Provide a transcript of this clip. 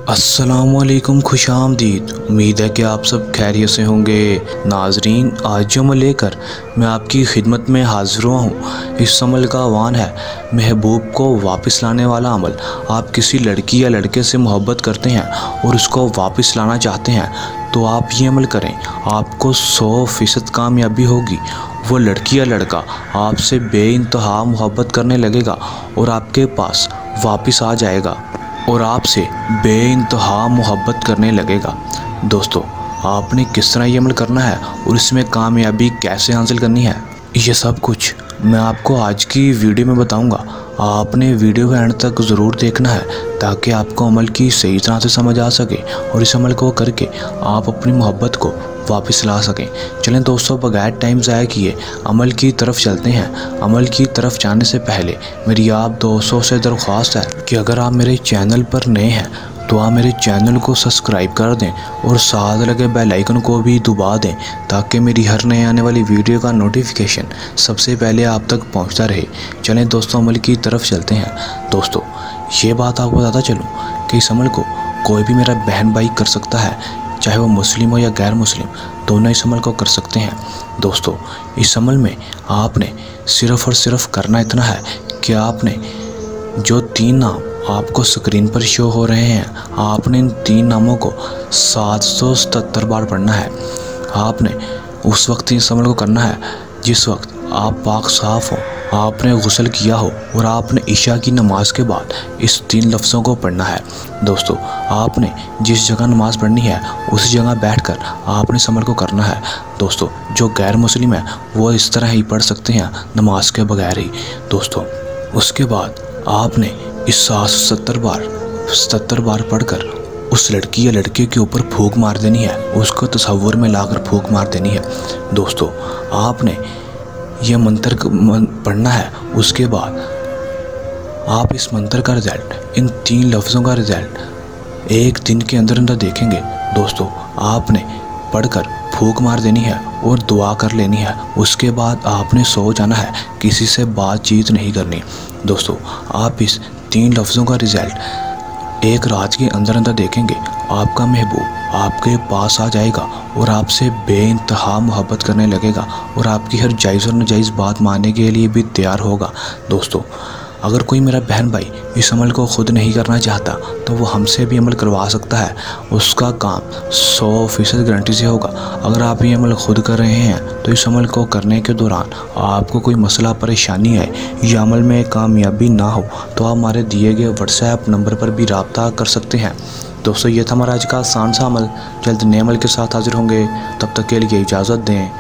अस्सलामुअलैकुम, खुशामदीद। उम्मीद है कि आप सब खैरियत से होंगे। नाजरीन, आज जो अमल लेकर मैं आपकी खिदमत में हाजिर हुआ हूँ, इस अमल का आह्वान है महबूब को वापस लाने वाला अमल। आप किसी लड़की या लड़के से मोहब्बत करते हैं और उसको वापस लाना चाहते हैं तो आप ये अमल करें, आपको 100% कामयाबी होगी। वो लड़की या लड़का आपसे बेइंतहा मोहब्बत करने लगेगा और आपके पास वापस आ जाएगा और आपसे बेइंतहा मोहब्बत करने लगेगा। दोस्तों, आपने किस तरह ये अमल करना है और इसमें कामयाबी कैसे हासिल करनी है, ये सब कुछ मैं आपको आज की वीडियो में बताऊंगा। आपने वीडियो के एंड तक ज़रूर देखना है ताकि आपको अमल की सही तरह से समझ आ सके और इस अमल को करके आप अपनी मोहब्बत को वापस ला सकें। चलें दोस्तों, बगैर टाइम ज़ाया किए अमल की तरफ चलते हैं। अमल की तरफ जाने से पहले मेरी आप दोस्तों से दरख्वास्त है कि अगर आप मेरे चैनल पर नए हैं तो आप मेरे चैनल को सब्सक्राइब कर दें और साथ लगे बेल आइकन को भी दबा दें ताकि मेरी हर नए आने वाली वीडियो का नोटिफिकेशन सबसे पहले आप तक पहुंचता रहे। चलें दोस्तों, अमल की तरफ चलते हैं। दोस्तों, ये बात आपको बताता चलूँ कि इस अमल को कोई भी मेरा बहन भाई कर सकता है, चाहे वो मुस्लिम हो या गैर मुस्लिम, दोनों इस अमल को कर सकते हैं। दोस्तों, इस अमल में आपने सिर्फ़ और सिर्फ करना इतना है कि आपने जो 3 नाम आपको स्क्रीन पर शो हो रहे हैं, आपने इन 3 नामों को 777 बार पढ़ना है। आपने उस वक्त इस अमल को करना है जिस वक्त आप पाक साफ़ हो, आपने गुस्ल किया हो और आपने इशा की नमाज के बाद इस 3 लफ्ज़ों को पढ़ना है। दोस्तों, आपने जिस जगह नमाज़ पढ़नी है उस जगह बैठकर आपने इस अमल को करना है। दोस्तों, जो गैर मुस्लिम है वो इस तरह ही पढ़ सकते हैं नमाज के बगैर ही। दोस्तों, उसके बाद आपने इस 777 बार पढ़कर उस लड़की या लड़के के ऊपर फूंक मार देनी है, उसको तसव्वुर में लाकर फूंक मार देनी है। दोस्तों, आपने यह मंत्र पढ़ना है। उसके बाद आप इस मंत्र का रिज़ल्ट, इन 3 लफ्ज़ों का रिज़ल्ट 1 दिन के अंदर अंदर देखेंगे। दोस्तों, आपने पढ़कर फूंक मार देनी है और दुआ कर लेनी है। उसके बाद आपने सो जाना है, किसी से बातचीत नहीं करनी। दोस्तों, आप इस 3 लफ्ज़ों का रिज़ल्ट 1 रात के अंदर अंदर देखेंगे। आपका महबूब आपके पास आ जाएगा और आपसे बेइंतहा मोहब्बत करने लगेगा और आपकी हर जायज़ और नाजायज़ बात मानने के लिए भी तैयार होगा। दोस्तों, अगर कोई मेरा बहन भाई इस अमल को ख़ुद नहीं करना चाहता तो वो हमसे भी अमल करवा सकता है। उसका काम 100% गारंटी से होगा। अगर आप ये अमल ख़ुद कर रहे हैं तो इस अमल को करने के दौरान आपको कोई मसला परेशानी है या अमल में कामयाबी ना हो तो आप हमारे दिए गए व्हाट्सएप नंबर पर भी रब्ता कर सकते हैं। दोस्तों, ये था हमारा आज का आसान सा अमल। जल्द नए अमल के साथ हाजिर होंगे, तब तक के लिए इजाज़त दें।